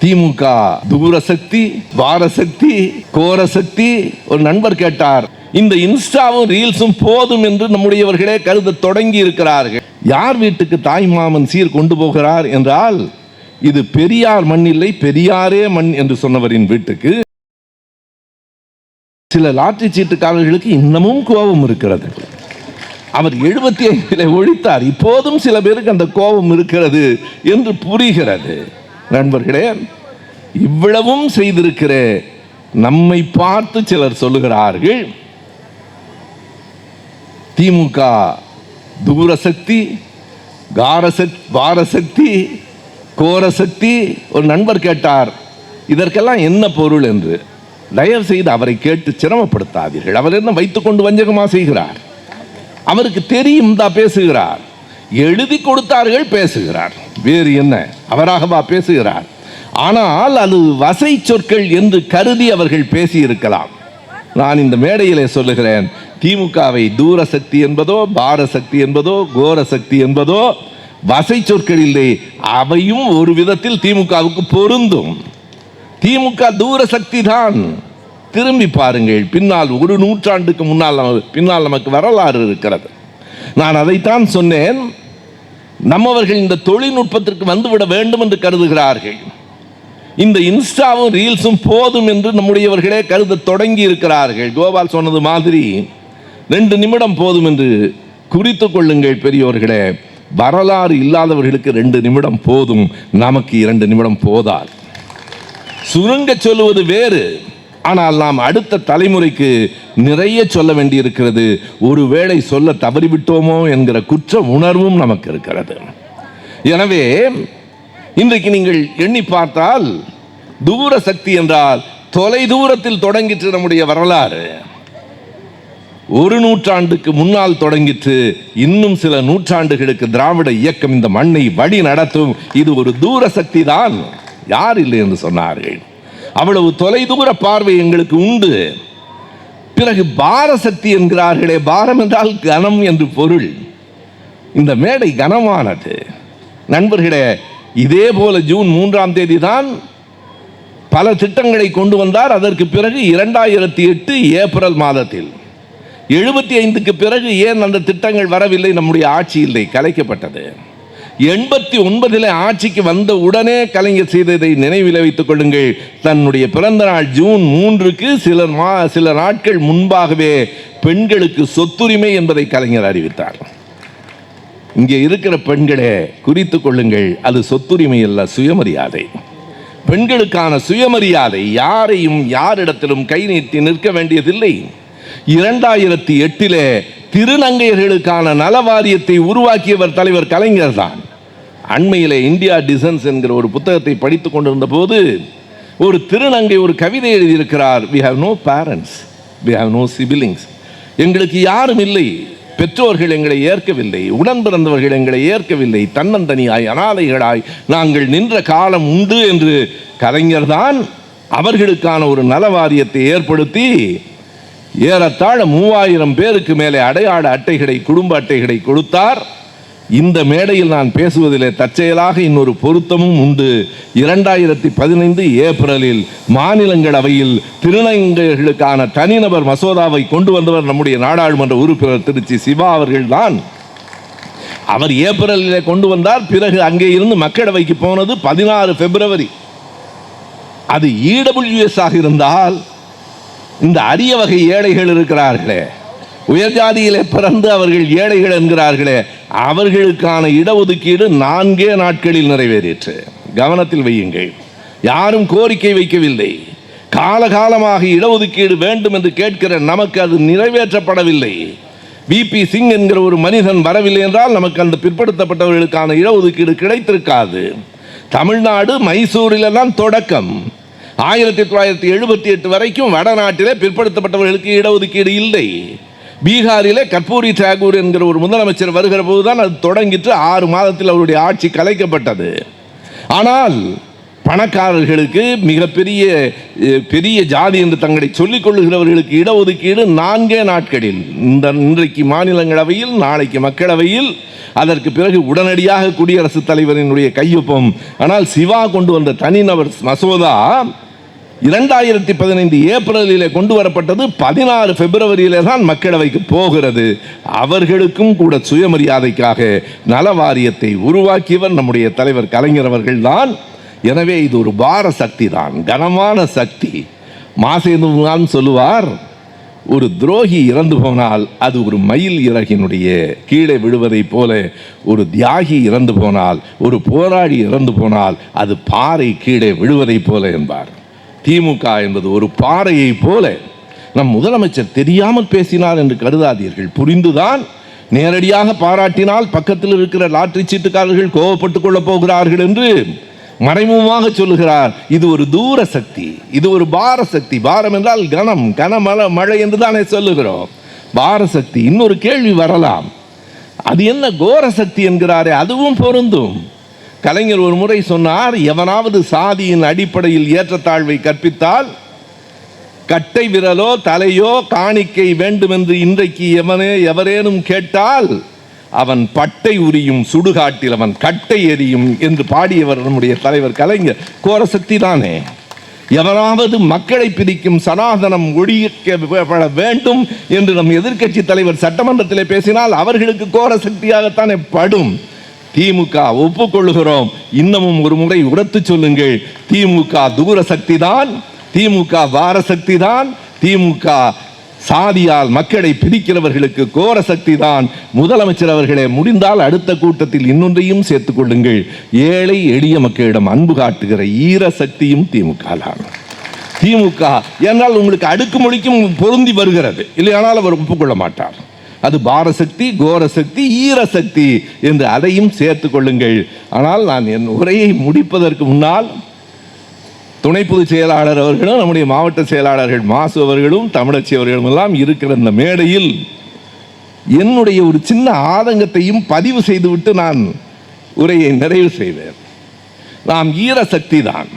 திமுக தூரசக்தி, வாரசக்தி, கோரசக்தி. ஒரு நண்பர் கேட்டார், இந்த இன்ஸ்டாவும் ரீல்ஸும் போதும் என்று நம்முடையவர்களே கருத தொடங்கி இருக்கிறார்கள். யார் வீட்டுக்கு தாய் மாமன் சீர் கொண்டு போகிறார் என்றால், இது பெரியார் மண் இல்லை, பெரியாரே மண் என்று சொன்னவரின் வீட்டுக்கு. சில லாட்டரி சீட்டுக்காரர்களுக்கு இன்னமும் கோபம் இருக்கிறது. அவர் 75 ஒழித்தார். இப்போதும் சில பேருக்கு அந்த கோபம் இருக்கிறது என்று புரிகிறது. நண்பர்களே, இவ்வளவும் செய்திருக்கிற நம்மை பார்த்து சிலர் சொல்லுகிறார்கள், திமுக தூரசக்தி, வாரசக்தி, கோரசக்தி. ஒரு நண்பர் கேட்டார், இதற்கெல்லாம் என்ன பொருள் என்று. தயவு செய்து அவரை கேட்டு சிரமப்படுத்தாதீர்கள். அவர் என்ன வைத்துக்கொண்டு வஞ்சகமா செய்கிறார்? அவருக்கு தெரியும் தான் பேசுகிறார். எழுதி கொடுத்தார்கள், பேசுகிறார். வேறு என்ன, அவராகவா பேசுகிறார்? ஆனால் அது வசை சொற்கள் என்று கருதி அவர்கள் பேசியிருக்கலாம். நான் இந்த மேடையிலே சொல்லுகிறேன், திமுகவை தூரசக்தி என்பதோ, பாரசக்தி என்பதோ, கோரசக்தி என்பதோ வசை சொற்கள் இல்லை. அவையும் ஒரு விதத்தில் திமுகவுக்கு பொருந்தும். திமுக தூரசக்தி தான். திரும்பி பாருங்கள், பின்னால் ஒரு நூற்றாண்டுக்கு பின்னால் நமக்கு வரலாறு இருக்கிறது. நான் அதைத்தான் சொன்னேன். நம்மவர்கள் இந்த தொழில்நுட்பத்திற்கு வந்துவிட வேண்டும் என்று கருதுகிறார்கள். இந்த இன்ஸ்டாவும் ரீல்ஸும் போதும் என்று நம்முடையவர்களே கருத தொடங்கி இருக்கிறார்கள். கோபால் சொன்னது மாதிரி 2 நிமிடம் போதும் என்று குறித்து கொள்ளுங்கள் பெரியோர்களே. வரலாறு இல்லாதவர்களுக்கு 2 நிமிடம் போதும், நமக்கு 2 நிமிடம் போதாது. சுருங்க சொல்லுவது வேறு, ஆனால் நாம் அடுத்த தலைமுறைக்கு நிறைய சொல்ல வேண்டி இருக்கிறது. ஒருவேளை சொல்ல தவறிவிட்டோமோ என்கிற குற்ற உணர்வும் நமக்கு இருக்கிறது. எனவே இன்றைக்கு நீங்கள் எண்ணி பார்த்தால், தூர சக்தி என்றால் தொலை தூரத்தில் தொடங்கிற்று நம்முடைய வரலாறு. 1 நூற்றாண்டுக்கு முன்னால் தொடங்கிற்று. இன்னும் சில நூற்றாண்டுகளுக்கு திராவிட இயக்கம் இந்த மண்ணை வழி நடத்தும். இது ஒரு தூர சக்தி தான். யார் இல்லை என்று சொன்னார்கள்? அவ்வளவு தொலைதூர பார்வை எங்களுக்கு உண்டு. பிறகு பாரசக்தி என்கிறார்களே, பாரம் என்றால் கனம் என்று பொருள். இந்த மேடை கனமானது. நண்பர்களே, இதே போல ஜூன் 3ஆம் தேதி தான் பல திட்டங்களை கொண்டு வந்தார். அதற்கு பிறகு 2008 ஏப்ரல் மாதத்தில் 75க்கு பிறகு ஏன் அந்த திட்டங்கள் வரவில்லை? நம்முடைய ஆட்சி இல்லை, கலைக்கப்பட்டது. 89 ஆட்சிக்கு வந்த உடனே கலைஞர் செய்ததை நினைவில் வைத்துக் கொள்ளுங்கள். தன்னுடைய பிறந்த நாள் ஜூன் 3க்கு சில நாட்கள் முன்பாகவே பெண்களுக்கு சொத்துரிமை என்பதை கலைஞர் அறிவித்தார். இங்கே இருக்கிற பெண்களே, குறித்துக் கொள்ளுங்கள், அது சொத்துரிமை அல்ல, சுயமரியாதை. பெண்களுக்கான சுயமரியாதை. யாரையும் யாரிடத்திலும் கை நீட்டி நிற்க வேண்டியதில்லை. 2008 திருநங்கையர்களுக்கான நல வாரியத்தை உருவாக்கியவர் தலைவர் கலைஞர் தான். அண்மையிலே இந்தியா டிசன்ஸ் என்கிற ஒரு புத்தகத்தை படித்துக் கொண்டிருந்த போது ஒரு திருநங்கை ஒரு கவிதை எழுதியிருக்கிறார். We have no parents, we have no siblings. எங்களுக்கு யாரும் இல்லை, பெற்றோர்கள் எங்களை ஏற்கவில்லை, உடன் பிறந்தவர்கள் எங்களை ஏற்கவில்லை, தன்னந்தனியாய் அனாதைகளாய் நாங்கள் நின்ற காலம் உண்டு என்று கலைஞர் தான் அவர்களுக்கான ஒரு நல வாரியத்தை ஏற்படுத்தி ஏறத்தாழ 3000 பேருக்கு மேலே அடையாள அட்டைகளை, குடும்ப அட்டைகளை கொடுத்தார். இந்த மேடையில் நான் பேசுவதிலே தற்செயலாக இன்னொரு பொருத்தமும் உண்டு. 2015 ஏப்ரலில் மாநிலங்களவையில் திருநங்கைகளுக்கான தனிநபர் மசோதாவை கொண்டு வந்தவர் நம்முடைய நாடாளுமன்ற உறுப்பினர் திருச்சி சிவா அவர்கள் தான். அவர் ஏப்ரலிலே கொண்டு வந்தார். பிறகு அங்கே இருந்து மக்களவைக்கு போனது 16 பிப்ரவரி. அது EWS ஆக இருந்தால், இந்த அரிய வகை ஏழைகள் இருக்கிறார்களே, உயர் ஜாதியிலே பிறந்து அவர்கள் ஏழைகள் என்கிறார்களே, அவர்களுக்கான இடஒதுக்கீடு 4 நாட்களில் நிறைவேறிற்று. கவனத்தில் வையுங்கள். யாரும் கோரிக்கை வைக்கவில்லை. காலகாலமாக இடஒதுக்கீடு வேண்டும் என்று கேட்கிற நமக்கு அது நிறைவேற்றப்படவில்லை. VP சிங் என்கிற ஒரு மனிதன் வரவில்லை என்றால் நமக்கு அந்த பிற்படுத்தப்பட்டவர்களுக்கான இடஒதுக்கீடு கிடைத்திருக்காது. தமிழ்நாடு மைசூரில் தான் தொடக்கம். 1978 வரைக்கும் வடநாட்டிலே பிற்படுத்தப்பட்டவர்களுக்கு இடஒதுக்கீடு இல்லை. பீகாரிலே கற்பூரி தாகூர் என்கிற ஒரு முதலமைச்சர் வருகிற போதுதான் அது தொடங்கிட்டு 6 மாதத்தில் அவருடைய ஆட்சி கலைக்கப்பட்டது. ஆனால் பணக்காரர்களுக்கு மிகப்பெரிய பெரிய ஜாதி என்று தங்களை சொல்லிக் கொள்ளுகிறவர்களுக்கு இடஒதுக்கீடு 4 நாட்களில், இன்றைக்கு மாநிலங்களவையில், நாளைக்கு மக்களவையில், அதற்கு பிறகு உடனடியாக குடியரசுத் தலைவரினுடைய கையொப்பம். ஆனால் சிவா கொண்டு வந்த தனிநபர் மசோதா 2015 ஏப்ரலிலே கொண்டு வரப்பட்டது. 16 பிப்ரவரியிலே தான் மக்களவைக்கு போகிறது. அவர்களுக்கும் கூட சுயமரியாதைக்காக நல வாரியத்தை உருவாக்கியவர் நம்முடைய தலைவர் கலைஞர் அவர்கள்தான். எனவே இது ஒரு பார சக்தி தான், கனமான சக்தி. மாசேதுவான் சொல்லுவார், ஒரு துரோகி இறந்து போனால் அது ஒரு மயில் இறகினுடைய கீழே விழுவதை போல, ஒரு தியாகி இறந்து போனால், ஒரு போராடி இறந்து போனால் அது பாறை கீழே விழுவதை போல என்பார். திமுக என்பது ஒரு பாறையை போல. நம் முதலமைச்சர் தெரியாமல் பேசினார் என்று கருதாதீர்கள், புரிந்துதான். நேரடியாக பாராட்டினால் பக்கத்தில் இருக்கிற லாட்டரி சீட்டுக்காரர்கள் கோபப்பட்டுக் கொள்ளப் போகிறார்கள் என்று மறைமுகமாக சொல்லுகிறார். இது ஒரு தூர சக்தி, இது ஒரு பார சக்தி. பாரம் என்றால் கனம், கனமழை, மழை என்று தானே சொல்லுகிறோம். பார சக்தி. இன்னொரு கேள்வி வரலாம், அது என்ன கோர சக்தி என்கிறாரே, அதுவும் பொருந்தும். கலைஞர் ஒரு முறை சொன்னார், எவனாவது சாதியின் அடிப்படையில் ஏற்றத்தாழ்வை கற்பித்தால் கட்டை விரலோ தலையோ காணிக்கை வேண்டும் என்று இன்றைக்கு எவரேனும் கேட்டால் அவன் பட்டை உரியும் சுடுகாட்டில் அவன் கட்டை எறியும் என்று பாடியவர் நம்முடைய தலைவர் கலைஞர். கோரசக்தி தானே. எவராவது மக்களை பிரிக்கும் சனாதனம் ஒழிக்கப்பட வேண்டும் என்று நம் எதிர்க்கட்சி தலைவர் சட்டமன்றத்தில் பேசினால் அவர்களுக்கு கோரசக்தியாகத்தானே படும். திமுக ஒப்புக்கொள்ளுகிறோம். இன்னமும் ஒரு முறை உரத்து சொல்லுங்கள், திமுக தூர சக்தி தான், திமுக வார சக்தி தான், திமுக சாதியால் மக்களை பிரிக்கிறவர்களுக்கு கோர சக்தி தான். முதலமைச்சர் அவர்களே, முடிந்தால் அடுத்த கூட்டத்தில் இன்னொன்றையும் சேர்த்துக் கொள்ளுங்கள், ஏழை எளிய மக்களிடம் அன்பு காட்டுகிற ஈர சக்தியும் திமுக தான். திமுக என்றால் உங்களுக்கு அடுக்குமொழிக்கும் பொருந்தி வருகிறது, இல்லையானால் அவர் ஒப்புக்கொள்ள மாட்டார். அது பாரசக்தி, கோரசக்தி, ஈரசக்தி என்று அதையும் சேர்த்துக் கொள்ளுங்கள். ஆனால் நான் என் உரையை முடிப்பதற்கு முன்னால் துணை பொதுச் செயலாளர் அவர்களும் நம்முடைய மாவட்ட செயலாளர்கள் மாசு அவர்களும் தமிழச்சி அவர்களும் எல்லாம் இருக்கிற இந்த மேடையில் என்னுடைய ஒரு சின்ன ஆதங்கத்தையும் பதிவு செய்துவிட்டு நான் உரையை நிறைவு செய்வேன். நாம் ஈரசக்தி தான்,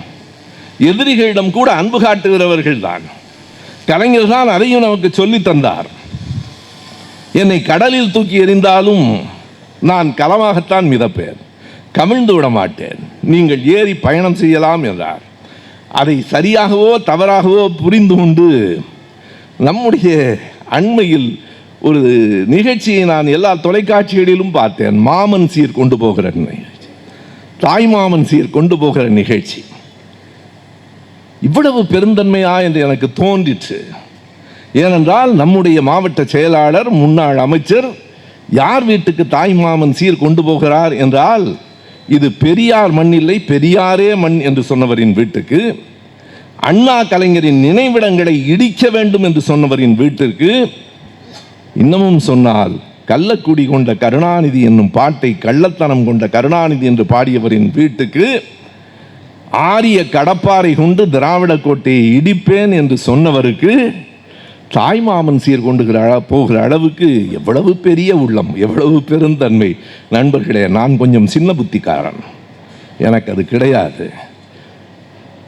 எதிரிகளிடம் கூட அன்பு காட்டுகிறவர்கள் தான். கலைஞர் தான் அதையும் நமக்கு சொல்லி தந்தார். என்னை கடலில் தூக்கி எறிந்தாலும் நான் களமாகத்தான் மிதப்பேன், கவிழ்ந்து விட மாட்டேன், நீங்கள் ஏறி பயணம் செய்யலாம் என்றார். அதை சரியாகவோ தவறாகவோ புரிந்து கொண்டு நம்முடைய அண்மையில் ஒரு நிகழ்ச்சியை நான் எல்லா தொலைக்காட்சிகளிலும் பார்த்தேன். மாமன் சீர் கொண்டு போகிற நிகழ்ச்சி, தாய்மாமன் சீர் கொண்டு போகிற நிகழ்ச்சி. இவ்வளவு பெருந்தன்மையா என்று எனக்கு தோன்றிற்று. ஏனென்றால் நம்முடைய மாவட்ட செயலாளர் முன்னாள் அமைச்சர் யார் வீட்டுக்கு தாய்மாமன் சீர் கொண்டு போகிறார் என்றால், இது பெரியார் மண் இல்லை, பெரியாரே மண் என்று சொன்னவரின் வீட்டுக்கு, அண்ணா கலைஞரின் நினைவிடங்களை இடிக்க வேண்டும் என்று சொன்னவரின் வீட்டிற்கு, இன்னமும் சொன்னால் கள்ளக்குடி கொண்ட கருணாநிதி என்னும் பாட்டை கள்ளத்தனம் கொண்ட கருணாநிதி என்று பாடியவரின் வீட்டுக்கு, ஆரிய கடப்பாறை கொண்டு திராவிட கோட்டையை இடிப்பேன் என்று சொன்னவருக்கு தாய்மாமன் சீர் கொண்டு போகிற அளவுக்கு எவ்வளவு பெரிய உள்ளம், எவ்வளவு பெருந்தன்மை. நண்பர்களே, நான் கொஞ்சம் சின்ன புத்திக்காரன், எனக்கு அது கிடையாது.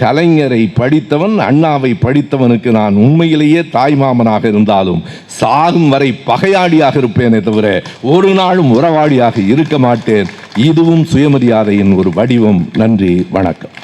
கலைஞரை படித்தவன், அண்ணாவை படித்தவனுக்கு நான் உண்மையிலேயே தாய்மாமனாக இருந்தாலும் சாகும் வரை பகையாடியாக இருப்பேனே தவிர ஒரு நாளும் உறவாடியாக இருக்க மாட்டேன். இதுவும் சுயமரியாதையின் ஒரு வடிவம். நன்றி, வணக்கம்.